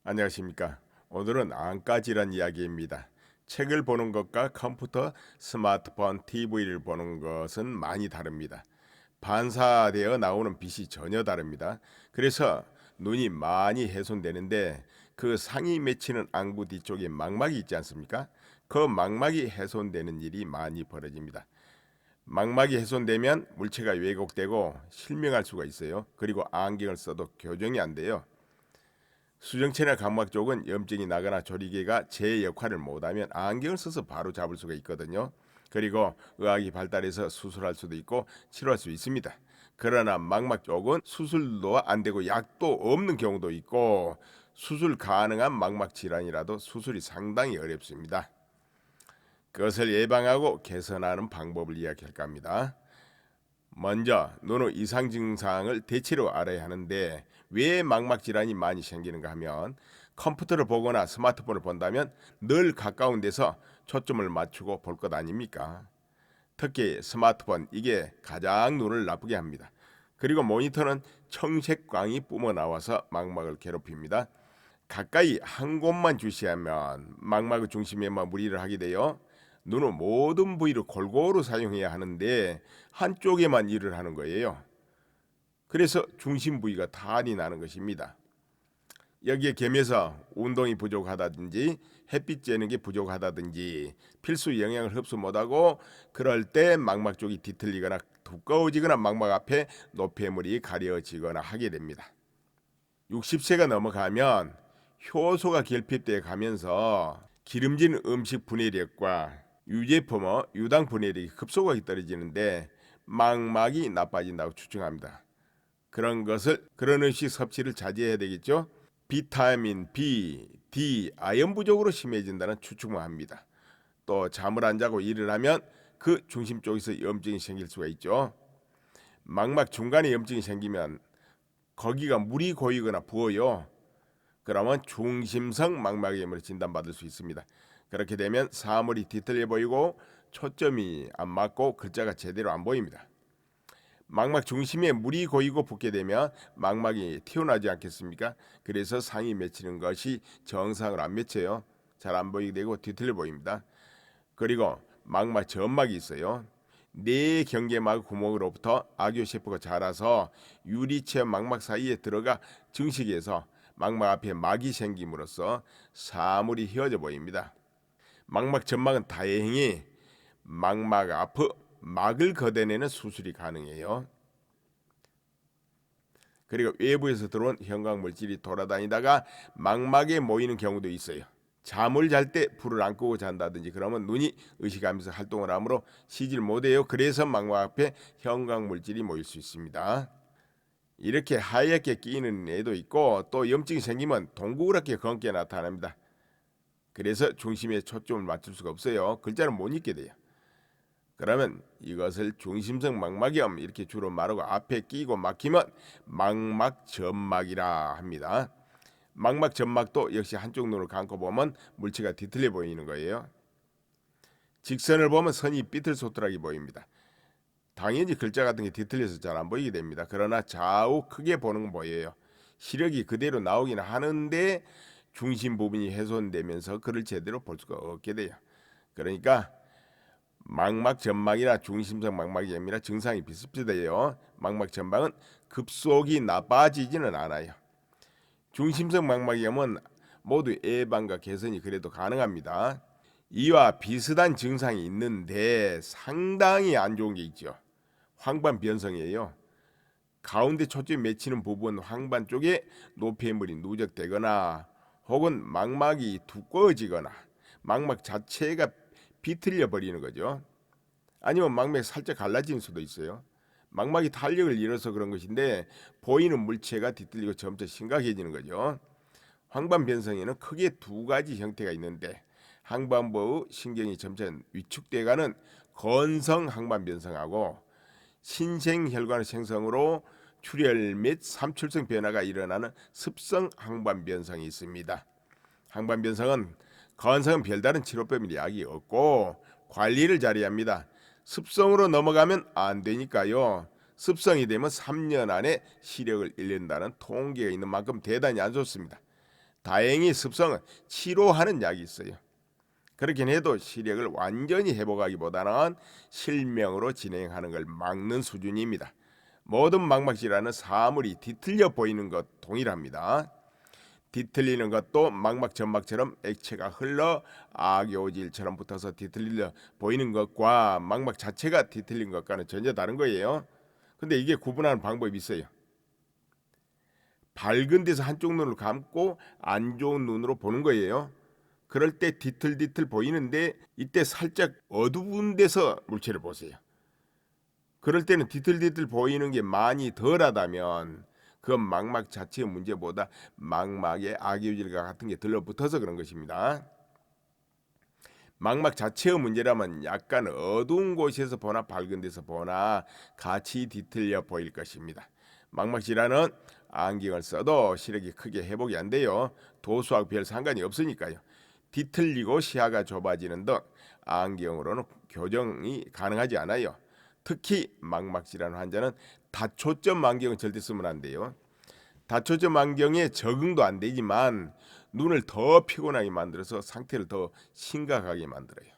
안녕하십니까. 오늘은 안과 질환 이야기입니다. 책을 보는 것과 컴퓨터, 스마트폰, TV를 보는 것은 많이 다릅니다. 반사되어 나오는 빛이 전혀 다릅니다. 그래서 눈이 많이 훼손되는데 그 상이 맺히는 안구 뒤쪽에 망막이 있지 않습니까? 그 망막이 훼손되는 일이 많이 벌어집니다. 망막이 훼손되면 물체가 왜곡되고 실명할 수가 있어요. 그리고 안경을 써도 교정이 안 돼요. 수정체나 각막 쪽은 염증이 나거나 조리개가 제 역할을 못하면 안경을 써서 바로 잡을 수가 있거든요. 그리고 의학이 발달해서 수술할 수도 있고 치료할 수 있습니다. 그러나 망막 쪽은 수술도 안 되고 약도 없는 경우도 있고 수술 가능한 망막 질환이라도 수술이 상당히 어렵습니다. 그것을 예방하고 개선하는 방법을 이야기할까 합니다. 먼저 눈의 이상 증상을 대체로 알아야 하는데 왜 망막 질환이 많이 생기는가 하면 컴퓨터를 보거나 스마트폰을 본다면 늘 가까운 데서 초점을 맞추고 볼 것 아닙니까? 특히 스마트폰 이게 가장 눈을 나쁘게 합니다. 그리고 모니터는 청색광이 뿜어 나와서 망막을 괴롭힙니다. 가까이 한 곳만 주시하면 망막의 중심에만 무리를 하게 되어 눈의 모든 부위를 골고루 사용해야 하는데 한쪽에만 일을 하는 거예요. 그래서 중심 부위가 탈이 나는 것입니다. 여기에 겸해서 운동이 부족하다든지 햇빛 쬐는 게 부족하다든지 필수 영양을 흡수 못하고 그럴 때 망막 쪽이 뒤틀리거나 두꺼워지거나 망막 앞에 노폐물이 가려지거나 하게 됩니다. 60세가 넘어가면 효소가 결핍되어 가면서 기름진 음식 분해력과 유제품의 유당 분해력이 급속하게 떨어지는데 망막이 나빠진다고 추정합니다. 그런 음식 섭취를 자제해야 되겠죠. 비타민 B, D, 아연 부족으로 심해진다는 추측만 합니다. 또 잠을 안 자고 일을 하면 그 중심 쪽에서 염증이 생길 수가 있죠. 망막 중간에 염증이 생기면 거기가 물이 고이거나 부어요. 그러면 중심성 망막염으로 진단받을 수 있습니다. 그렇게 되면 사물이 뒤틀려 보이고 초점이 안 맞고 글자가 제대로 안 보입니다. 망막 중심에 물이 고이고 붓게 되면 망막이 튀어나오지 않겠습니까? 그래서 상이 맺히는 것이 정상으로 안 맺혀요. 잘 안 보이게 되고 뒤틀려 보입니다. 그리고 망막 점막이 있어요. 네 경계막 구멍으로부터 악교세포가 자라서 유리체 망막 사이에 들어가 증식해서 망막 앞에 막이 생김으로써 사물이 휘어져 보입니다. 망막 점막은 다행히 망막 앞의 막을 걷어내는 수술이 가능해요. 그리고 외부에서 들어온 형광 물질이 돌아다니다가 망막에 모이는 경우도 있어요. 잠을 잘 때 불을 안 끄고 잔다든지 그러면 눈이 의식하면서 활동을 하므로 쉬질 못해요. 그래서 망막 앞에 형광 물질이 모일 수 있습니다. 이렇게 하얗게 끼이는 애도 있고 또 염증이 생기면 동그랗게 검게 나타납니다. 그래서 중심에 초점을 맞출 수가 없어요. 글자를 못 읽게 돼요. 그러면 이것을 중심성 망막염 이렇게 주로 말하고 앞에 끼고 막히면 망막점막이라 합니다. 망막점막도 역시 한쪽 눈을 감고 보면 물체가 뒤틀려 보이는 거예요. 직선을 보면 선이 삐뚤소뚤하게 보입니다. 당연히 글자 같은 게 뒤틀려서 잘 안 보이게 됩니다. 그러나 좌우 크게 보는 건 보여요. 시력이 그대로 나오긴 하는데 중심 부분이 훼손되면서 그를 제대로 볼 수가 없게 돼요. 그러니까 망막 점막이나 중심성 망막염이나 증상이 비슷비슷해요. 망막 점막은 급속이 나빠지지는 않아요. 중심성 망막염은 모두 예방과 개선이 그래도 가능합니다. 이와 비슷한 증상이 있는데 상당히 안 좋은 게 있죠. 황반 변성이에요. 가운데 초점이 맺히는 부분 황반 쪽에 노폐물이 누적되거나 혹은 망막이 두꺼워지거나 망막 자체가 비틀려 버리는 거죠. 아니면 망막이 살짝 갈라지는 수도 있어요. 망막이 탄력을 잃어서 그런 것인데 보이는 물체가 뒤틀리고 점차 심각해지는 거죠. 황반 변성에는 크게 두 가지 형태가 있는데 항반부의 신경이 점차 위축돼가는 건성 항반 변성하고 신생혈관의 생성으로 출혈 및 삼출성 변화가 일어나는 습성 항반 변성이 있습니다. 항반 변성은 건성은 별다른 치료법이 약이 없고 관리를 잘해야 합니다. 습성으로 넘어가면 안 되니까요. 습성이 되면 3년 안에 시력을 잃는다는 통계가 있는 만큼 대단히 안 좋습니다. 다행히 습성은 치료하는 약이 있어요. 그렇긴 해도 시력을 완전히 회복하기보다는 실명으로 진행하는 걸 막는 수준입니다. 모든 망막 질환은 사물이 뒤틀려 보이는 것 동일합니다. 뒤틀리는 것도 망막 점막처럼 액체가 흘러 악요질처럼 붙어서 뒤틀려 보이는 것과 망막 자체가 뒤틀린 것과는 전혀 다른 거예요. 근데 이게 구분하는 방법이 있어요. 밝은 데서 한쪽 눈을 감고 안 좋은 눈으로 보는 거예요. 그럴 때 뒤틀뒤틀 보이는데 이때 살짝 어두운 데서 물체를 보세요. 그럴 때는 뒤틀뒤틀 보이는 게 많이 덜하다면 그건 망막 자체의 문제보다 망막에 악유질과 같은 게 들러붙어서 그런 것입니다. 망막 자체의 문제라면 약간 어두운 곳에서 보나 밝은 데서 보나 같이 뒤틀려 보일 것입니다. 망막 질환은 안경을 써도 시력이 크게 회복이 안 돼요. 도수하고 별 상관이 없으니까요. 뒤틀리고 시야가 좁아지는 등 안경으로는 교정이 가능하지 않아요. 특히 망막 질환 환자는 다초점 안경은 절대 쓰면 안 돼요. 다초점 안경에 적응도 안 되지만 눈을 더 피곤하게 만들어서 상태를 더 심각하게 만들어요.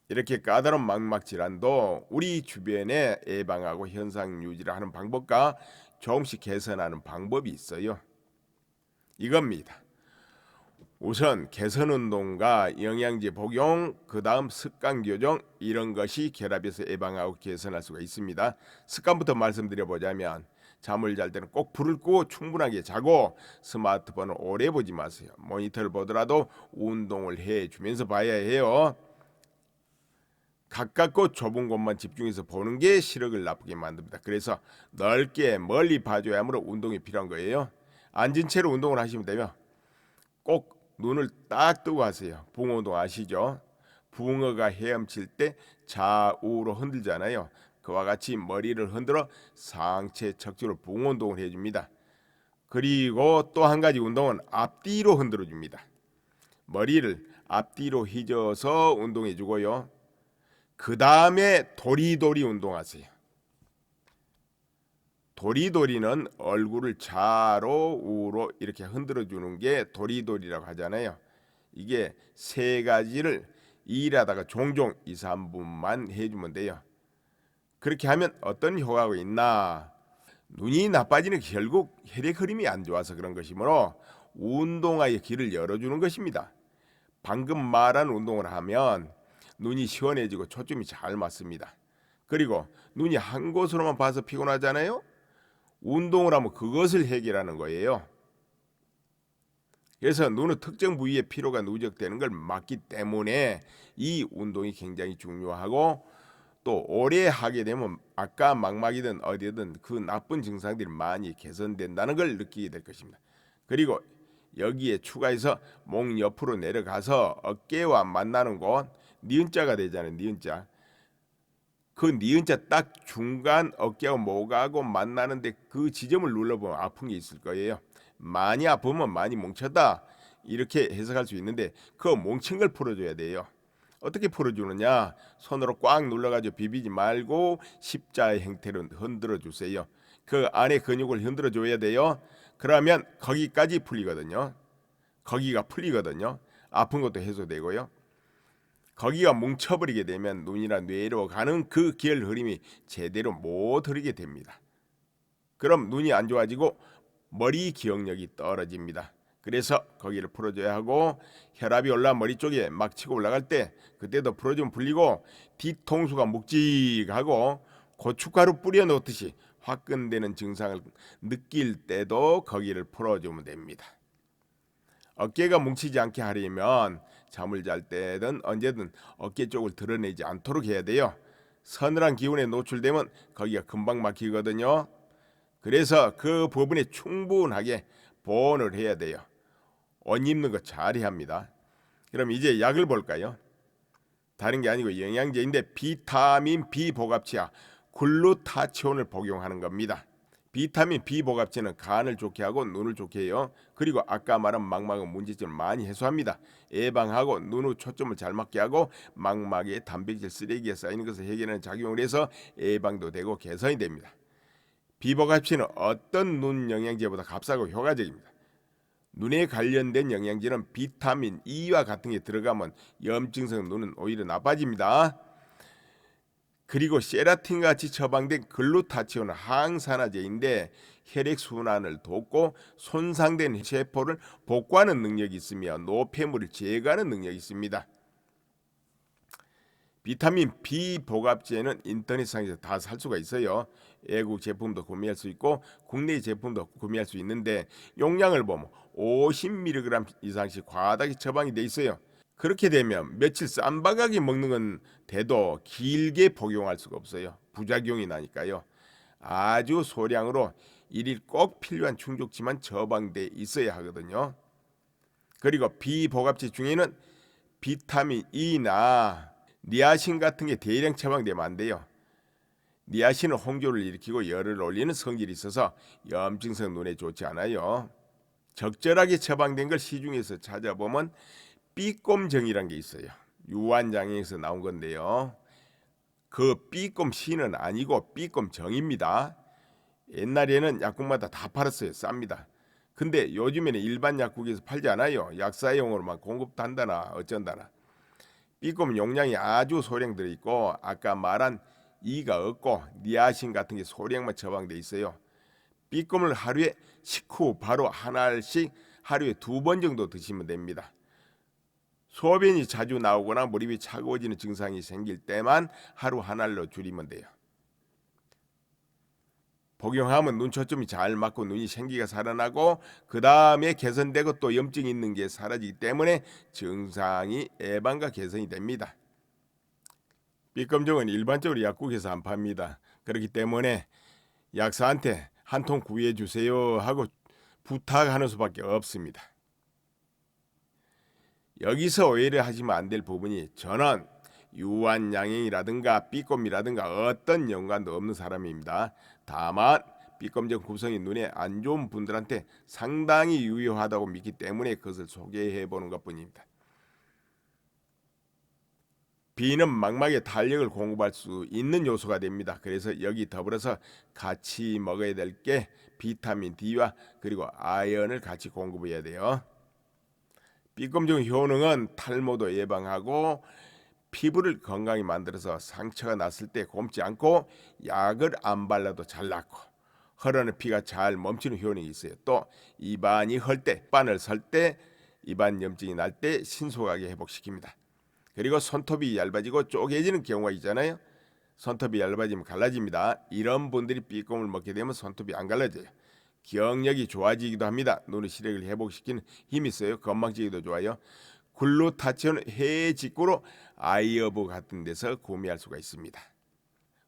이렇게 까다로운 망막 질환도 우리 주변에 예방하고 현상 유지를 하는 방법과 조금씩 개선하는 방법이 있어요. 이겁니다. 우선 개선 운동과 영양제 복용, 그다음 습관 교정 이런 것이 결합해서 예방하고 개선할 수가 있습니다. 습관부터 말씀드려 보자면 잠을 잘 때는 꼭 불을 끄고 충분하게 자고 스마트폰을 오래 보지 마세요. 모니터를 보더라도 운동을 해주면서 봐야 해요. 가깝고 좁은 곳만 집중해서 보는 게 시력을 나쁘게 만듭니다. 그래서 넓게 멀리 봐줘야 하므로 운동이 필요한 거예요. 앉은 채로 운동을 하시면 되며 꼭 눈을 딱 뜨고 하세요. 붕어 운동 아시죠? 붕어가 헤엄칠 때 좌우로 흔들잖아요. 그와 같이 머리를 흔들어 상체 척추로 붕어 운동을 해줍니다. 그리고 또 한 가지 운동은 앞뒤로 흔들어 줍니다. 머리를 앞뒤로 휘저어서 운동해 주고요. 그 다음에 도리도리 운동하세요. 도리도리는 얼굴을 좌로 우로 이렇게 흔들어 주는 게 도리도리라고 하잖아요. 이게 세 가지를 일하다가 종종 2, 3분만 해주면 돼요. 그렇게 하면 어떤 효과가 있나? 눈이 나빠지는 게 결국 혈액 흐름이 안 좋아서 그런 것이므로 운동화의 길을 열어주는 것입니다. 방금 말한 운동을 하면 눈이 시원해지고 초점이 잘 맞습니다. 그리고 눈이 한 곳으로만 봐서 피곤하잖아요. 운동을 하면 그것을 해결하는 거예요. 그래서 눈의 특정 부위에 피로가 누적되는 걸 막기 때문에 이 운동이 굉장히 중요하고 또 오래 하게 되면 아까 망막이든 어디든 그 나쁜 증상들이 많이 개선된다는 걸 느끼게 될 것입니다. 그리고 여기에 추가해서 목 옆으로 내려가서 어깨와 만나는 곳 니은자가 되잖아요. 니은자. 그 니은자 딱 중간 어깨하고 목하고 만나는데 그 지점을 눌러보면 아픈 게 있을 거예요. 많이 아프면 많이 뭉쳤다 이렇게 해석할 수 있는데 그 뭉친 걸 풀어줘야 돼요. 어떻게 풀어주느냐? 손으로 꽉 눌러가지고 비비지 말고 십자의 형태로 흔들어 주세요. 그 안에 근육을 흔들어 줘야 돼요. 그러면 거기까지 풀리거든요. 거기가 풀리거든요. 아픈 것도 해소되고요. 거기가 뭉쳐버리게 되면 눈이나 뇌로 가는 그 기혈 흐름이 제대로 못 흐르게 됩니다. 그럼 눈이 안 좋아지고 머리 기억력이 떨어집니다. 그래서 거기를 풀어줘야 하고 혈압이 올라 머리 쪽에 막 치고 올라갈 때 그때도 풀어주면 풀리고 뒤통수가 묵직하고 고춧가루 뿌려 놓듯이 화끈대는 증상을 느낄 때도 거기를 풀어주면 됩니다. 어깨가 뭉치지 않게 하려면 잠을 잘 때든 언제든 어깨 쪽을 드러내지 않도록 해야 돼요. 서늘한 기운에 노출되면 거기가 금방 막히거든요. 그래서 그 부분에 충분하게 보온을 해야 돼요. 옷 입는 거 잘해야 합니다. 그럼 이제 약을 볼까요? 다른 게 아니고 영양제인데 비타민 B 복합치와 글루타치온을 복용하는 겁니다. 비타민 B 복합제는 간을 좋게 하고 눈을 좋게 해요. 그리고 아까 말한 망막의 문제점을 많이 해소합니다. 예방하고 눈의 초점을 잘 맞게 하고 망막에 단백질 쓰레기가 쌓이는 것을 해결하는 작용을 해서 예방도 되고 개선이 됩니다. 비복합제는 어떤 눈 영양제보다 값싸고 효과적입니다. 눈에 관련된 영양제는 비타민 E와 같은 게 들어가면 염증성 눈은 오히려 나빠집니다. 그리고 세라틴 같이 처방된 글루타치온은 항산화제인데 혈액순환을 돕고 손상된 세포를 복구하는 능력이 있으며 노폐물을 제거하는 능력이 있습니다. 비타민 B 복합제는 인터넷상에서 다 살 수가 있어요. 외국 제품도 구매할 수 있고 국내 제품도 구매할 수 있는데 용량을 보면 50mg 이상씩 과다하게 처방이 돼 있어요. 그렇게 되면 며칠 쌈박하게 먹는 건 돼도 길게 복용할 수가 없어요. 부작용이 나니까요. 아주 소량으로 일일 꼭 필요한 충족치만 처방돼 있어야 하거든요. 그리고 비복합제 중에는 비타민 E나 니아신 같은 게 대량 처방되면 안 돼요. 니아신은 홍조를 일으키고 열을 올리는 성질이 있어서 염증성 눈에 좋지 않아요. 적절하게 처방된 걸 시중에서 찾아보면 B꼼정이란 게 있어요. 유한장애에서 나온 건데요. 그 B꼼C는 아니고 B꼼정입니다. 옛날에는 약국마다 다 팔았어요. 쌉니다. 근데 요즘에는 일반 약국에서 팔지 않아요. 약사용으로만 공급한다나 어쩐다나. B꼼 용량이 아주 소량 들어있고 아까 말한 E가 없고 니아신 같은 게 소량만 처방돼 있어요. B꼼을 하루에 식후 바로 한 알씩 하루에 2번 정도 드시면 됩니다. 소변이 자주 나오거나 무릎이 차가워지는 증상이 생길 때만 하루 한 알로 줄이면 돼요. 복용하면 눈 초점이 잘 맞고 눈이 생기가 살아나고 그 다음에 개선되고 또 염증이 있는 게 사라지기 때문에 증상이 예방과 개선이 됩니다. B검정은 일반적으로 약국에서 안 팝니다. 그렇기 때문에 약사한테 한 통 구해 주세요 하고 부탁하는 수밖에 없습니다. 여기서 오해를 하시면 안 될 부분이 저는 유한양행이라든가 B검이라든가 어떤 연관도 없는 사람입니다. 다만 B검정 구성이 눈에 안 좋은 분들한테 상당히 유효하다고 믿기 때문에 그것을 소개해 보는 것뿐입니다. B는 망막에 탄력을 공급할 수 있는 요소가 됩니다. 그래서 여기 더불어서 같이 먹어야 될 게 비타민 D와 그리고 아연을 같이 공급해야 돼요. B검정 효능은 탈모도 예방하고 피부를 건강히 만들어서 상처가 났을 때 곪지 않고 약을 안 발라도 잘 낫고 흐르는 피가 잘 멈추는 효능이 있어요. 또 입안이 헐 때, 입안을 설 때, 입안 염증이 날 때 신속하게 회복시킵니다. 그리고 손톱이 얇아지고 쪼개지는 경우가 있잖아요. 손톱이 얇아지면 갈라집니다. 이런 분들이 B검을 먹게 되면 손톱이 안 갈라져요. 기억력이 좋아지기도 합니다. 눈의 시력을 회복시키는 힘이 있어요. 건망지기도 좋아요. 글루타치온은 해외 직구로 아이허브 같은 데서 구매할 수가 있습니다.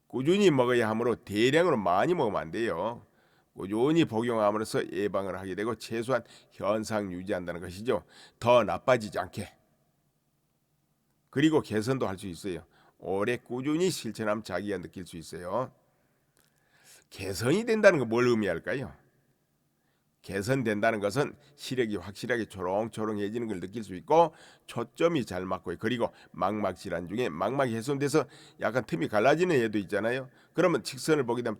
꾸준히 먹어야 하므로 대량으로 많이 먹으면 안 돼요. 꾸준히 복용함으로써 예방을 하게 되고 최소한 현상 유지한다는 것이죠. 더 나빠지지 않게. 그리고 개선도 할 수 있어요. 오래 꾸준히 실천하면 자기가 느낄 수 있어요. 개선이 된다는 건 뭘 의미할까요? 개선된다는 것은 시력이 확실하게 초롱초롱해지는 걸 느낄 수 있고 초점이 잘 맞고요. 그리고 망막 질환 중에 망막이 훼손돼서 약간 틈이 갈라지는 애도 있잖아요. 그러면 직선을 보게 되면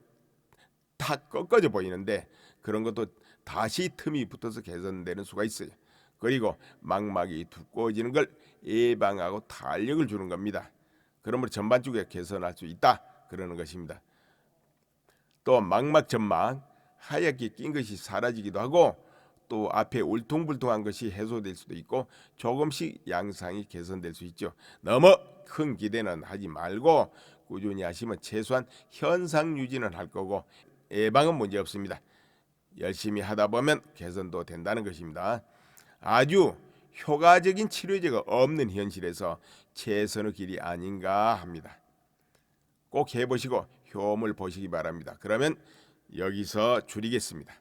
탁 꺾어져 보이는데 그런 것도 다시 틈이 붙어서 개선되는 수가 있어요. 그리고 망막이 두꺼워지는 걸 예방하고 탄력을 주는 겁니다. 그러므로 전반적으로 개선할 수 있다 그러는 것입니다. 또 망막 점막 하얗게 낀 것이 사라지기도 하고 또 앞에 울퉁불퉁한 것이 해소될 수도 있고 조금씩 양상이 개선될 수 있죠. 너무 큰 기대는 하지 말고 꾸준히 하시면 최소한 현상 유지는 할 거고 예방은 문제 없습니다. 열심히 하다 보면 개선도 된다는 것입니다. 아주 효과적인 치료제가 없는 현실에서 최선의 길이 아닌가 합니다. 꼭 해보시고 효험을 보시기 바랍니다. 그러면 여기서 줄이겠습니다.